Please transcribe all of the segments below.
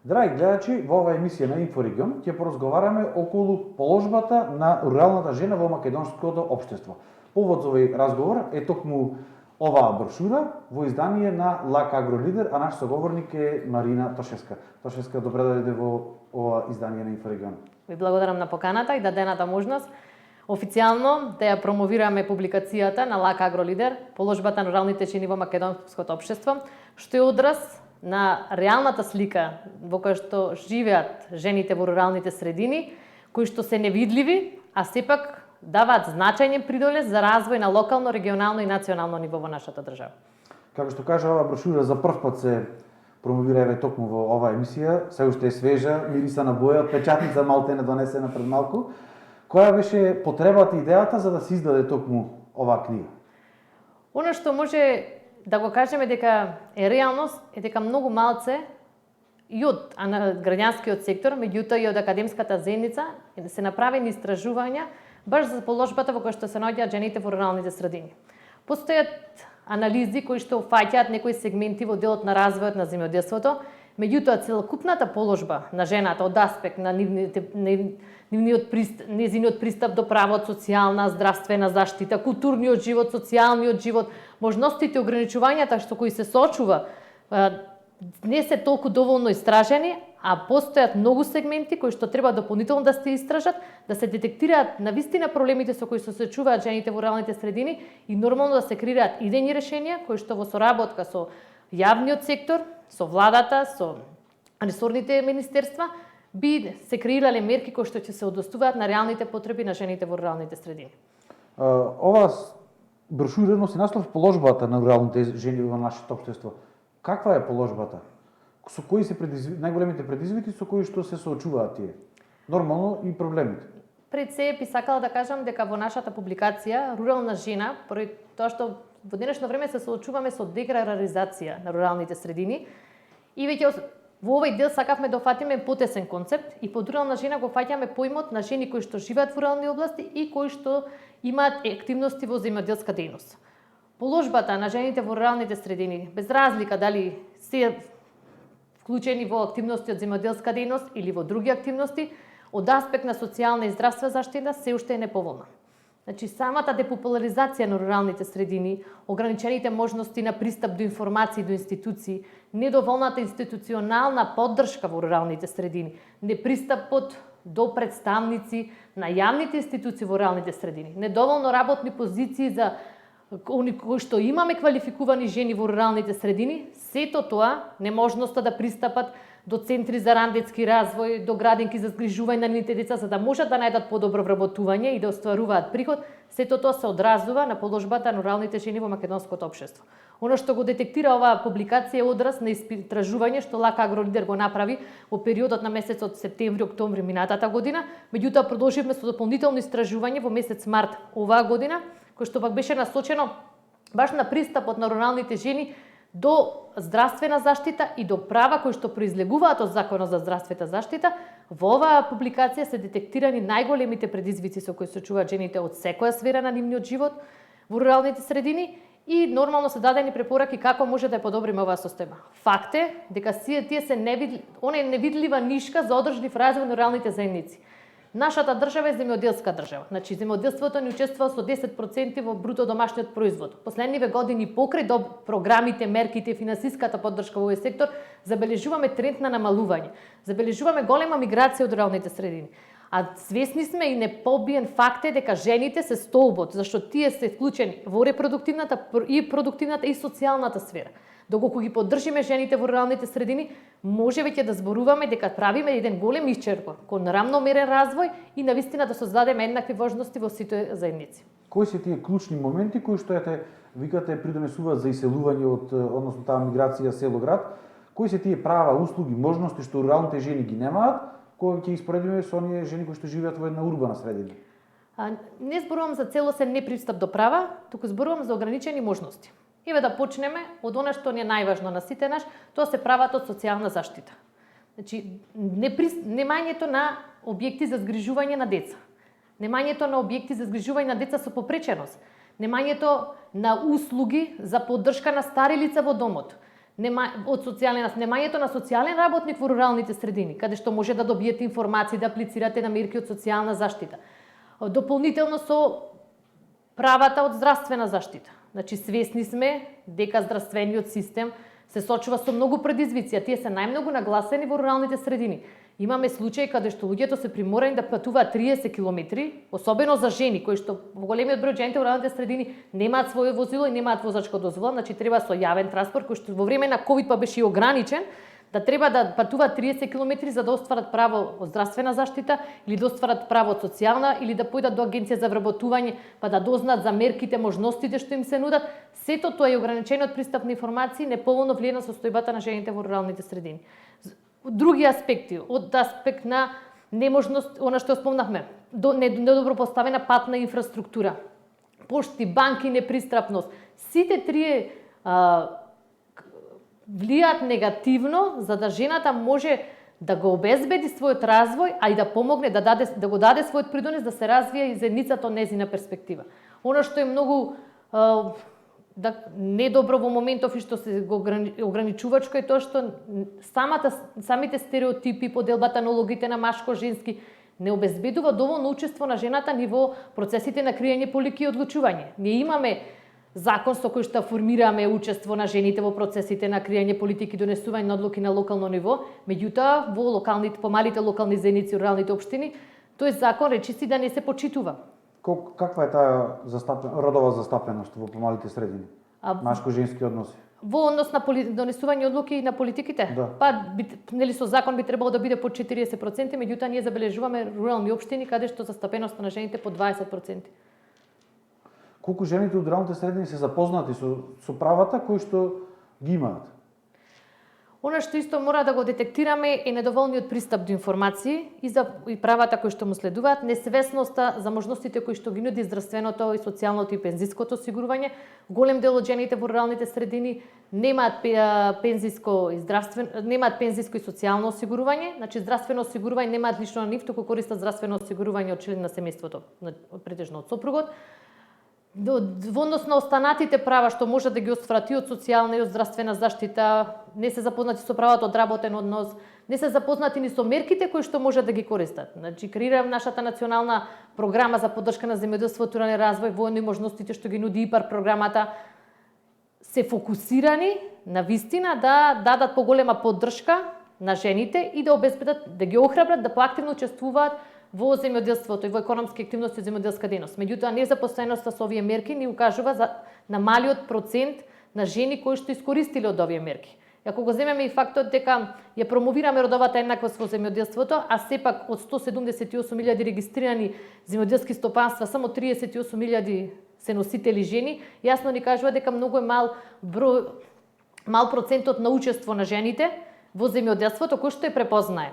Драги гледачи, во оваа емисија на Инфорегион ќе поразговараме околу положбата на руралната жена во македонското општество. Повод за овој разговор е токму оваа брошура во издание на Лак Агролидер, а наш соговорник е Марина Тошевска. Тошевска, добре дојде во ова издание на Инфорегион. Ви благодарам на поканата и дадената можност официјално да ја промовираме публикацијата на Лак Агролидер, положбата на руралните жени во македонското општество, што е одраз на реалната слика во која што живеат жените во руралните средини, кои што се невидливи, а сепак даваат значајен придонес за развој на локално, регионално и национално ниво во нашата држава. Како што кажа, оваа брошура за прв пат се промовира еве токму во оваа емисија, се уште е свежа, мириса на боја, од печатница малтене донесена пред малку. Која беше потребата и идејата за да се издаде токму оваа книга? Оно што може да го кажеме дека е реалност е дека многу малце и од граѓанскиот сектор, меѓутоа и од академската заедница се направени истражувања баш за положбата во која што се наоѓаат жените во руралните средини. Постојат анализи кои што фаќаат некои сегменти во делот на развојот на земјоделството, меѓутоа целокупната положба на жената од аспект на незиниот пристап до правот, социјална, здравствена заштита, културниот живот, социјалниот живот, можностите, ограничувањата што кои се соочува, не се толку доволно истражени, а постојат многу сегменти кои што треба дополнително да се истражат, да се детектираат навистина проблемите со кои се соочуваат жените во руралните средини и нормално да се креираат идејни решенија кои што во соработка со јавниот сектор, со владата, со ресорните министерства би се креирале мерки кои што ќе се одостуваат на реалните потреби на жените во руралните средини. Ова брошура носи наслов положбата на руралните жени во нашето општество. Каква е положбата? Со кои се најголемите предизвици со кои што се соочуваат тие? Нормално и проблемите. Пред се би сакала да кажам дека во нашата публикација рурална жена, поради тоа што во денешно време се соочуваме со деграризација на руралните средини и веќе во овој дел сакавме да фатиме потесен концепт и под рурална жена го фаќаме поимот на жени кои што живеат во рурални области и кои што имаат активности во земјоделска дејност. Положбата на жените во руралните средини, без разлика дали се вклучени во активности од земјоделска дејност или во други активности, од аспект на социјална и здравствена заштита се уште е неповолна. Значи, самата депопуларизација на руралните средини, ограничените можности на пристап до информации, до институции, недоволната институционална поддршка во руралните средини, непристапот до представници на јавните институции во руралните средини, недоволно работни позиции за кои што имаме квалификувани жени во руралните средини, сето тоа, неможноста да пристапат до центри за ран детски развој, до градинки за згрижување на нивните деца, за да можат да најдат подобро вработување и да остваруваат приход, сето тоа се одразува на положбата на руралните жени во македонското општество. Оно што го детектира оваа публикација е одраз на истражување што Лак Агролидер го направи во периодот на месецот септември-октомври минатата година, меѓутоа продолживме со дополнително истражување во месец март оваа година, кој што пак беше насочено баш на пристапот на руралните жени до здравствена заштита и до права кои што произлегуваат од Законот за здравствена заштита. Во оваа публикација се детектирани најголемите предизвици со кои се чуваат жените од секоја сфера на нивниот живот во руралните средини и нормално се дадени препораки како може да ја подобриме оваа состојба. Факт е дека тие се невидлива нишка за одржлив развој на руралните заедници. Нашата држава е земјоделска држава. Значи, земјоделството ни учествува со 10% во бруто домашниот производ. Последниве години покрај програмите, мерките и финансиската поддршка во овој сектор, забележуваме тренд на намалување. Забележуваме голема миграција од руралните средини. А свесни сме и непобиен факт е дека жените се столбот, зашто тие се вклучени во репродуктивната и социјалната сфера. Доколку ги поддржиме жените во руралните средини, може веќе да зборуваме дека правиме еден голем исчерпор кон рамномерен развој и навистина да создадеме еднакви можности во сите заедници. Кои се тие клучни моменти кои што викате придонесуваат за иселување од односно таа миграција село-град? Кои се тие права, услуги, можности што руралните жени ги немаат, кои ќе испоредиме со оние жени кои што живеат во една урбана средина? Не зборувам за целосен непристап до права, туку зборувам за ограничени можности. Еве да почнеме од она што ни е најважно на сите наш, тоа се правата од социјална заштита. Значи, немањето на објекти за згрижување на деца, немањето на објекти за згрижување на деца со попреченост, немањето на услуги за поддршка на стари лица во домот, од немањето на социјален работник во руралните средини, каде што може да добиете информации, да аплицирате на мерки од социјална заштита. Дополнително со правата од здравствена заштита. Значи, свесни сме дека здравствениот систем се сочува со многу предизвици, а тие се најмногу нагласени во руралните средини. Имаме случаи каде што луѓето се приморани да патуваат 30 километри, особено за жени, кои што во големиот број жените во руралните средини немаат свое возило и немаат возачко дозвола, значи треба со јавен транспорт, кој што во време на ковид па беше и ограничен, да треба да патуваат 30 километри за да остварат право од здравствена заштита или да остварат право од социјална или да појдат до агенција за вработување па да дознаат за мерките, можностите што им се нудат. Сето тоа е ограничениот пристап на информации неповолно влијае на состојбата на жените во руралните средини. Други аспекти, од аспект на неможност, она што спомнавме, недобро поставена патна инфраструктура, пошти, банки, непристапност. Сите трие влијаат негативно за да жената може да го обезбеди својот развој, а и да помогне да го даде својот придонес да се развие и заедницата од незина перспектива. Она што е многу недобро во моментов и што се ограничувачко е тоа што самите стереотипи, поделбата на улогите на машко-женски не обезбедува доволно учество на жената ниво процесите на креање политики и одлучување. Ние имаме закон со кој што формираме учество на жените во процесите на креање политики и донесување на одлуки на локално ниво, меѓутоа во помалите локални заедници, руралните општини, тој закон речиси да не се почитува. Каква е таа родова застапеност во помалите средини? Машко-женски односи? Во однос на донесување одлуки на политиките? Да. Нели со закон би требало да биде по 40%, меѓутоа ние забележуваме рурални општини каде што застапеноста на жените по 20%. Колку жените од руралните средини се запознати со правата кои што ги имаат? Она што исто мора да го детектираме е недоволниот пристап до информации и правата кои што му следуваат, несвесноста за можностите кои што ги нуди здравственото и социјалното и пензиското осигурување. Голем дел од жените во руралните средини немаат пензиско и социјално осигурување, значи здравствено осигурување немаат лично на нив, туку користат здравствено осигурување од член на семејството, претежно од сопругот. Во однос на останатите права што може да ги остварат и од социјална и од здравствена заштита, не се запознати со правото од работен однос, не се запознати ни со мерките кои што може да ги користат. Значи, креирам нашата национална програма за поддршка на земјоделството, рурален развој, воено и можностите што ги нуди ИПАР програмата, се фокусирани на вистина да дадат поголема поддршка на жените и да обезбедат, да ги охрабрат да поактивно учествуваат во земјоделството и во економски активности и земјоделска дејност. Меѓутоа, незапосленоста со овие мерки ни укажува на малиот процент на жени кои што искористиле од овие мерки. И ако го земеме и фактот дека ја промовираме родовата еднаквост во земјоделството, а сепак од 178.000 регистрирани земјоделски стопанства, само 38.000 се носители жени, јасно ни кажува дека многу е мал процентот на учество на жените во земјоделството кој што е препознаем.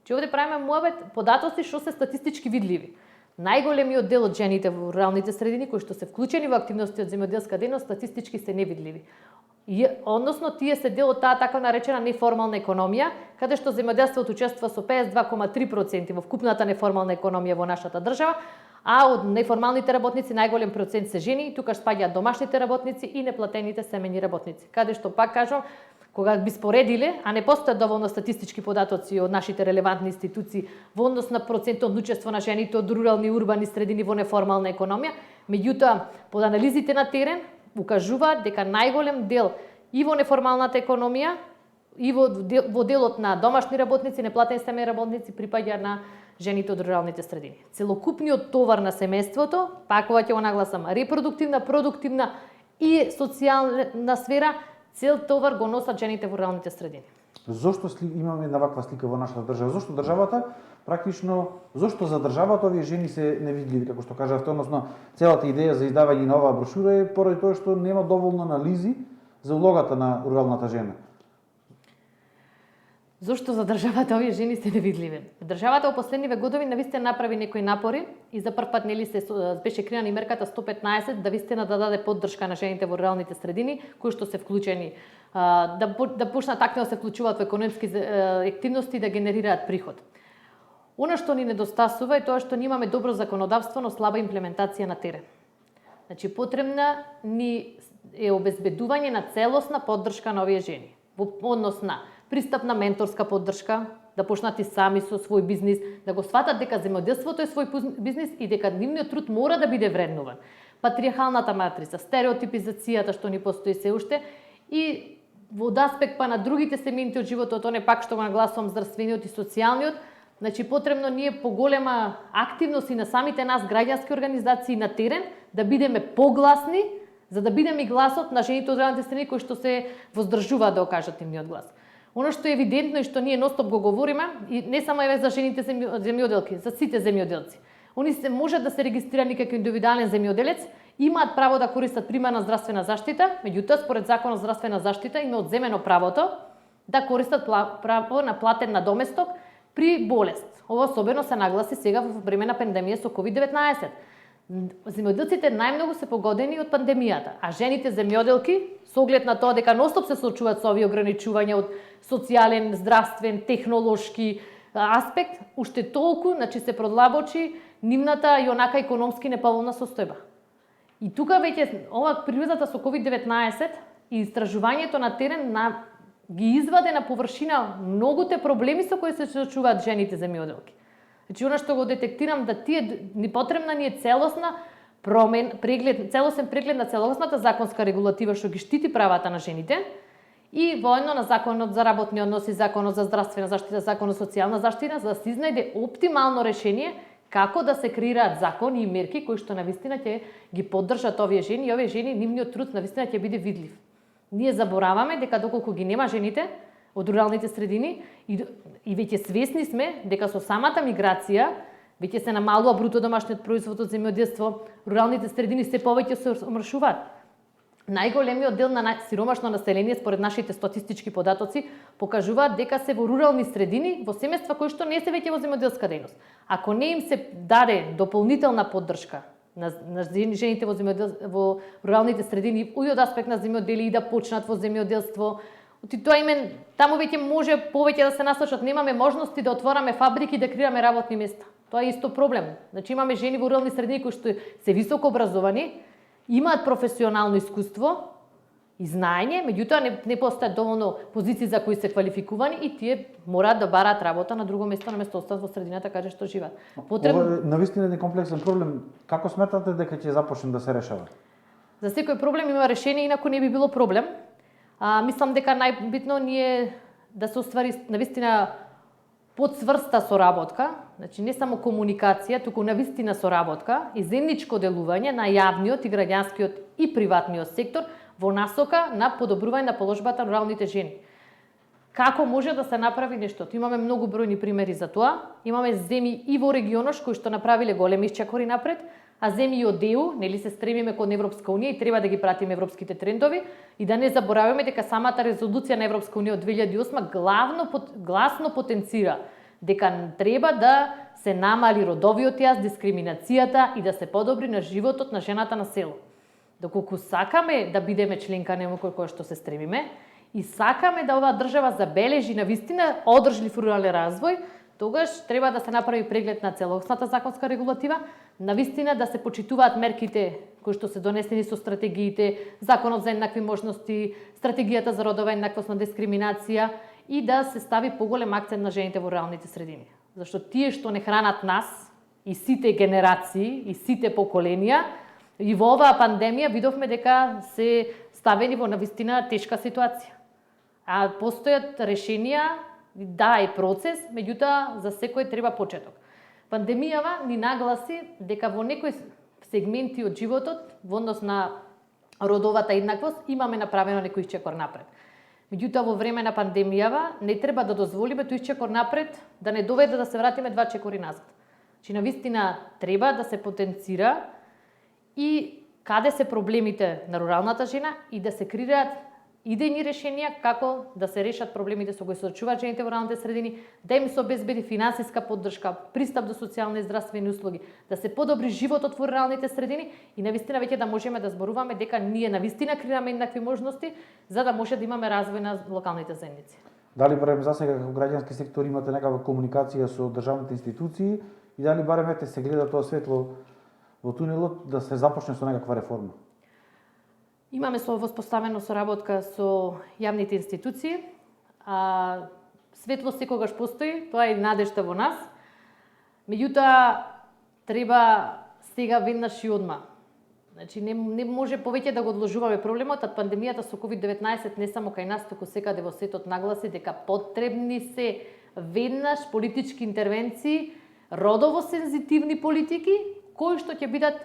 Че овде правиме муабет податоци што се статистички видливи. Најголемиот дел од жените во руралните средини кои што се вклучени во активности од земјоделска дејност статистички се невидливи. Односно, тие се дел од таа така наречена неформална економија, каде што земјоделството учествува со 52,3% во вкупната неформална економија во нашата држава, а од неформалните работници најголем процент се жени, тука спаѓаат домашните работници и неплатените семејни работници. Каде што пак кажам, кога би споредиле, а не постојат доволно статистички податоци од нашите релевантни институции во однос на процентот на учество на жените од рурални и урбани средини во неформална економија, меѓутоа, под анализите на терен, укажуваат дека најголем дел и во неформалната економија, и во делот на домашни работници, неплатени семејни работници, припаѓа на жените од руралните средини. Целокупниот товар на семејството, пак ова ќе го нагласам, репродуктивна, продуктивна и социјална сфера, цел товар го носат жените во руралните средини. Зошто имаме една ваква слика во нашата држава? Зошто државата зошто за државата овие жени се невидливи, како што кажавте, односно целата идеја за издавање на оваа брошура е поради тоа што нема доволно анализи за улогата на руралната жена. Зошто за државата овие жени се невидливи? Државата во последниве години навистина направи некои напори и за прв пат беше креирана и мерката 115 да вистина да даде поддршка на жените во руралните средини кои што се вклучени да почнат активно да се вклучуваат во економски активности и да генерираат приход. Она што ни недостасува е тоа што ние имаме добро законодавство, но слаба имплементација на терен. Значи, потребна ни е обезбедување на целосна поддршка на овие жени. во однос на пристап на менторска поддршка, да почнат и сами со свој бизнис, да го сватат дека земјоделството е свој бизнис и дека нивниот труд мора да биде вреднуван. Патриархалната матрица, стереотипизацијата што ни постои се уште и во аспект па на другите сегменти од животот, не пак што го нагласувам здравствениот и социјалниот, значи потребно ние поголема активност и на самите нас граѓански организации на терен да бидеме погласни, за да бидеме и гласот на жените од руралните средини кои што се воздржуваат да окажат нивниот глас. Оно што е евидентно и што ние ностоп го говориме, и не само еве за жените земјоделки, за сите земјоделци. Они се можат да се регистрирани како индивидуален земјоделец, имаат право да користат примарна здравствена заштита, меѓутоа според Законот за здравствена заштита им е одземено правото да користат право на платен надоместок при болест. Ова особено се нагласи сега во време на пандемија со COVID-19. Земјоделците најмногу се погодени од пандемијата, а жените земјоделки, со оглед на тоа дека ностоп се соочуваат со овие ограничувања од социјален, здравствен, технолошки аспект, уште толку, значи се продлабочи нивната и онака економски неповолна состојба. И тука веќе ова природата со COVID-19 и истражувањето на терен ги изваде на површина многуте проблеми со кои се соочуваат жените земјоделки. Значи, она што го детектирам да ни потребна ни е целосен преглед на целосната законска регулатива што ги штити правата на жените и воедно на Законот за работни односи, Законот за здравствена заштита, Законот за социјална заштита, за да се изнајде оптимално решение како да се креираат закони и мерки кои што навистина ќе ги поддржат овие жени и овие жени нивниот труд навистина ќе биде видлив. Ние забораваме дека доколку ги нема жените од руралните средини и веќе свесни сме дека со самата миграција веќе се намалува бруто домашниот производ од земјоделство, руралните средини се повеќе се омршуваат. Најголемиот дел на сиромашно население според нашите статистички податоци покажуваат дека се во рурални средини, во семејства кои што не се веќе во земјоделска дејност. Ако не им се даде дополнителна поддршка на жените во руралните средини и од аспект на земјоделие и да почнат во земјоделство, тоа име таму веќе може повеќе да се насочат, немаме можности да отвораме фабрики и да креираме работни места. Тоа е исто проблем. Значи имаме жени во рурални средини кои што се високо образовани, имаат професионално искуство и знаење, меѓутоа не постојат доволно позиции за кои се квалификувани и тие мораат да бараат работа на друго место наместо останат во средината каде што живеат. Ова е навистина еден комплексен проблем. Како сметате дека ќе започне да се решава? За секој проблем има решение, инаку не би било проблем. Мислам дека најбитно ние да се оствари навистина подсврста соработка, значи не само комуникација, туку навистина соработка и заедничко делување на јавниот и граѓанскиот и приватниот сектор во насока на подобрување на положбата на руралните жени. Како може да се направи нешто? Имаме многу бројни примери за тоа. Имаме земји и во регионот кои што направиле големи исчакори напред, а земји од ЕУ, нели се стремиме кон Европска унија и треба да ги пратиме европските трендови и да не забораваме дека самата резолуција на Европска унија од 2008 гласно потенцира дека треба да се намали родовиот јаз, дискриминацијата и да се подобри на животот на жената на село. Доколку сакаме да бидеме членка на кој што се стремиме и сакаме да оваа држава забележи навистина одржлив рурален развој, тогаш треба да се направи преглед на целосната законска регулатива, навистина да се почитуваат мерките кои што се донесени со стратегиите, Законот за еднакви можности, стратегијата за родова еднаквост на дискриминација и да се стави поголем акцент на жените во руралните средини. Зашто тие што не хранат нас и сите генерации и сите поколенија и во оваа пандемија видовме дека се ставени во навистина тешка ситуација. А постојат решенија, да, е процес, меѓутоа за секој треба почеток. Пандемијава ни нагласи дека во некои сегменти од животот, во однос на родовата еднаквост, имаме направено некој исчекор напред. Меѓутоа во време на пандемијава не треба да дозволиме тој исчекор напред да не доведе да се вратиме 2 чекори назад. Значи навистина треба да се потенцира и каде се проблемите на руралната жена и да се креираат идејни решенија како да се решат проблемите со кои се соочуваат жените во руралните средини, да им се обезбеди финансиска поддршка, пристап до социјални и здравствени услуги, да се подобри животот во руралните средини и навистина веќе да можеме да зборуваме дека ние навистина креираме еднакви можности за да може да имаме развој на локалните заедници. Дали барем за сега како граѓански сектор имате некаква комуникација со државните институции и дали барем се гледа тоа светло во тунелот да се започне со некаква реформа? Имаме воспоставено соработка со јавните институции, а светло секогаш постои, тоа е надежта во нас. Меѓутоа, треба сега веднаш и одма. Значи, не може повеќе да го одложуваме проблемот, а пандемијата со COVID-19 не само кај нас, туку секаде во светот нагласи дека потребни се веднаш политички интервенции, родово сензитивни политики, кои што ќе бидат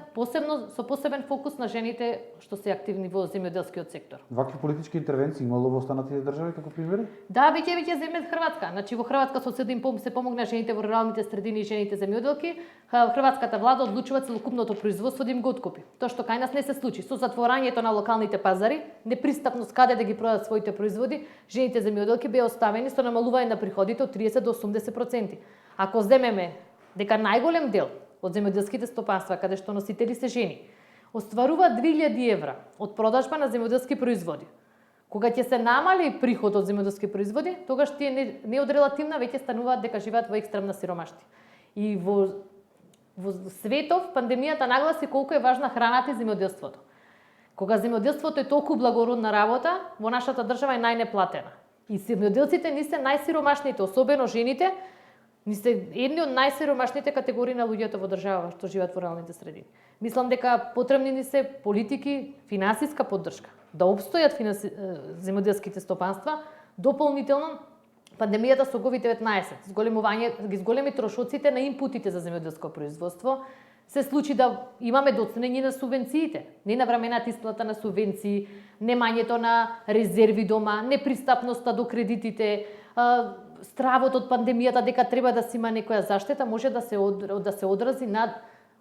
со посебен фокус на жените што се активни во земјоделскиот сектор. Вакви политички интервенции имало во останатите држави како примери? Да, веќе земе Хрватска. Значи во Хрватска со цел да се помогне жените во руралните средини и жените земјоделки, хрватската влада одлучува целокупното производство да им го откупи. Тоа што кај нас не се случи со затворањето на локалните пазари, непристапност каде да ги продадат своите производи, жените земјоделки беа оставени со намалување на приходите од 30 до 80%. Ако земеме дека најголем дел од земјоделските стопанства, каде што носители се жени, остварува 2000 евра од продажба на земјоделски производи. Кога ќе се намали приход од земјоделски производи, тогаш тие не од релативна веќе стануваат дека живеат во екстремна сиромаштија. И во светов пандемијата нагласи колку е важна храната и земјоделството. Кога земјоделството е толку благородна работа, во нашата држава е најнеплатена. И земјоделците ни се најсиромашните, особено жените, ни се едни од најсиромашните категории на луѓето во држава што живеат во руралните средини. Мислам дека потребни ни се политики, финансиска поддршка, да опстојат земјоделските стопанства, дополнително пандемијата со COVID-19, ги зголеми трошоците на инпутите за земјоделско производство, се случи да имаме доцнење на субвенциите, ненавремената исплата на субвенции, немањето на резерви дома, непристапноста до кредитите, стравот од пандемијата дека треба да се има некоја заштита, може да се одрази на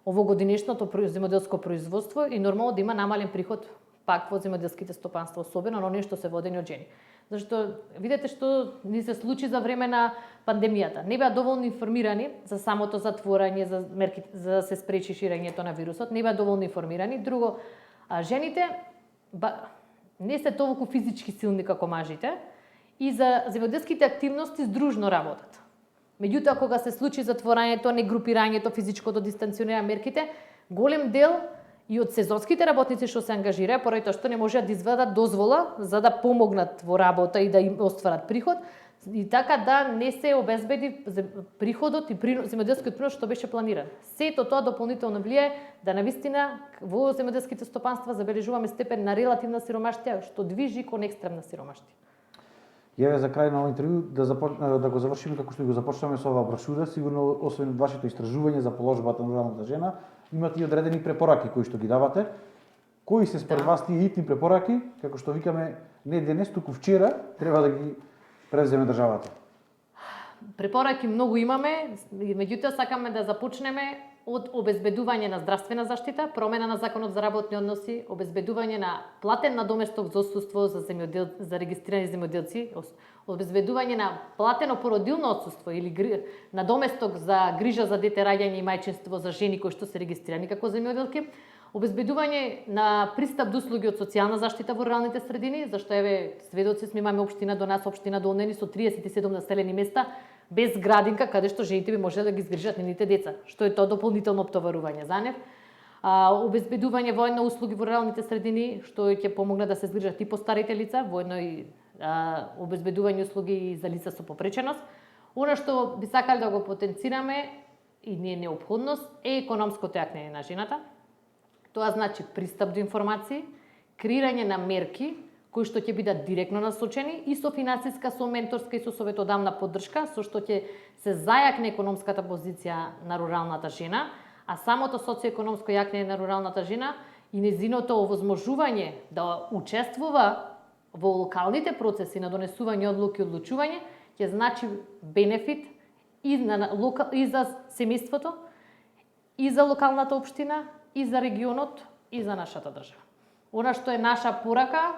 овогодинешното земјоделско производство и нормално да има намален приход пак во земјоделските стопанства, особено на оние што се водени од жени. Зашто видете што ни се случи за време на пандемијата. Не беа доволно информирани за самото затворање, за мерките за да се спречи ширењето на вирусот, не беа доволно информирани. Друго, жените не се толку физички силни како мажите и за земјоделските активности здружно работат. Меѓутоа, кога се случи затворањето, негрупирањето, физичкото дистанционирање мерките, голем дел и од сезонските работници што се ангажираа, поради тоа што не можеа да извадат дозвола за да помогнат во работа и да им остварат приход, и така да не се обезбеди приходот и земјоделскиот принос што беше планиран. Сето тоа дополнително влијае да навистина во земјоделските стопанства забележуваме степен на релативна сиромаштија што движи кон екстремна сиромаштија. Јаве за крај на овој интервју да го завршиме како што го започнаме со оваа брошура, сигурно освен вашето истражување за положбата на руралната жена, имате и одредени препораки кои што ги давате. Кои се според вас тие итни препораки, како што викаме не денес, туку вчера, треба да ги превземе државата? Препораки многу имаме, меѓутоа сакаме да започнеме од обезбедување на здравствена заштита, промена на законот за работни односи, обезбедување на платен надоместок за отсуство за регистрирани земјоделци, обезбедување на платено породилно отсуство или надоместок за грижа за дете, раѓање и мајчинство за жени кои што се регистрирани како земјоделки, обезбедување на пристап до услуги од социјална заштита во руралните средини, зашто еве сведоци сме, имаме општина до нас, општина до Онени со 37 населени места без градинка каде што жените би можеле да ги згрижат нивните деца, што е тоа дополнително оптоварување за нив. Обезбедување воено услуги во руралните средини, што ќе помогне да се згрижат и постарите лица, воено и обезбедување услуги за лица со попреченост. Она што би сакале да го потенцираме и не е неопходност е економското јакнење на жената. Тоа значи пристап до информации, креирање на мерки кои што ќе бидат директно насочени и со финансиска, со менторска и со советодавна поддршка, со што ќе се зајакне економската позиција на руралната жена, а самото социоекономско јакнење на руралната жена и незиното овозможување да учествува во локалните процеси на донесување одлуки и одлучување ќе значи бенефит и за семејството, и за локалната општина, и за регионот, и за нашата држава. Она што е наша порака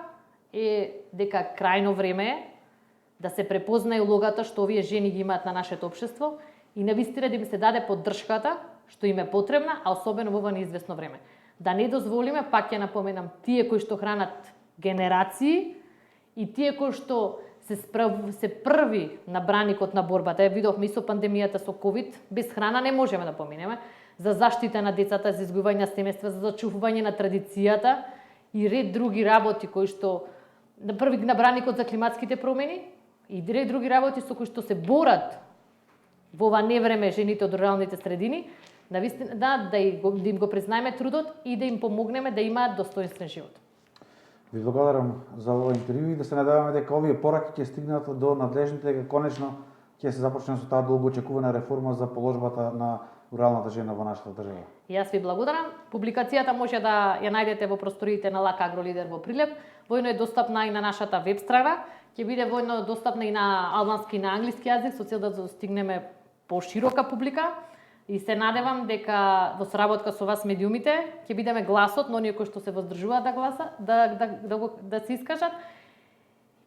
е дека крајно време е да се препознае улогата што овие жени ги имаат на нашето општество и навистина да им се даде поддршката што им е потребна, а особено во ова неизвестно време. Да не дозволиме, пак ќе напоменам, тие кои што хранат генерации и тие кои што се први на браникот на борбата. Видовме и со пандемијата со ковид, без храна не можеме да поминеме, за заштита на децата, за изгубување на семејства, за зачувување на традицијата и ред други работи кои што на први набраникот за климатските промени и ред други работи со кои што се борат во ова невреме жените од руралните средини, навистина да им го признаеме трудот и да им помогнеме да имаат достоинствен живот. Ви благодарам за овој интервју и да се надеваме дека овие пораки ќе стигнат до надлежните, дека конечно ќе се започне со таа долго очекувана реформа за положбата на руралната жена во нашата држава. И јас ви благодарам. Публикацијата може да ја најдете во просториите на Лак Агролидер во Прилеп. Војно е достапна и на нашата веб страна. Ќе биде војно достапна и на албански и на англиски јазик со цел да достигнеме поширока публика. И се надевам дека во соработка со вас медиумите ќе бидеме гласот на оние кои што се воздржуваат да гласа, да се искажат.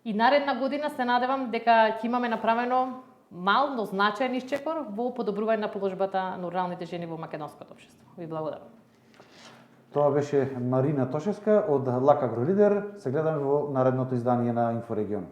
И наредна година се надевам дека ќе имаме направено мал, но значаен исчекор во подобрување на положбата на руралните жени во македонското општество. Ви благодарам. Тоа беше Марина Тошевска од Лак Агролидер. Се гледаме во наредното издание на Инфорегион.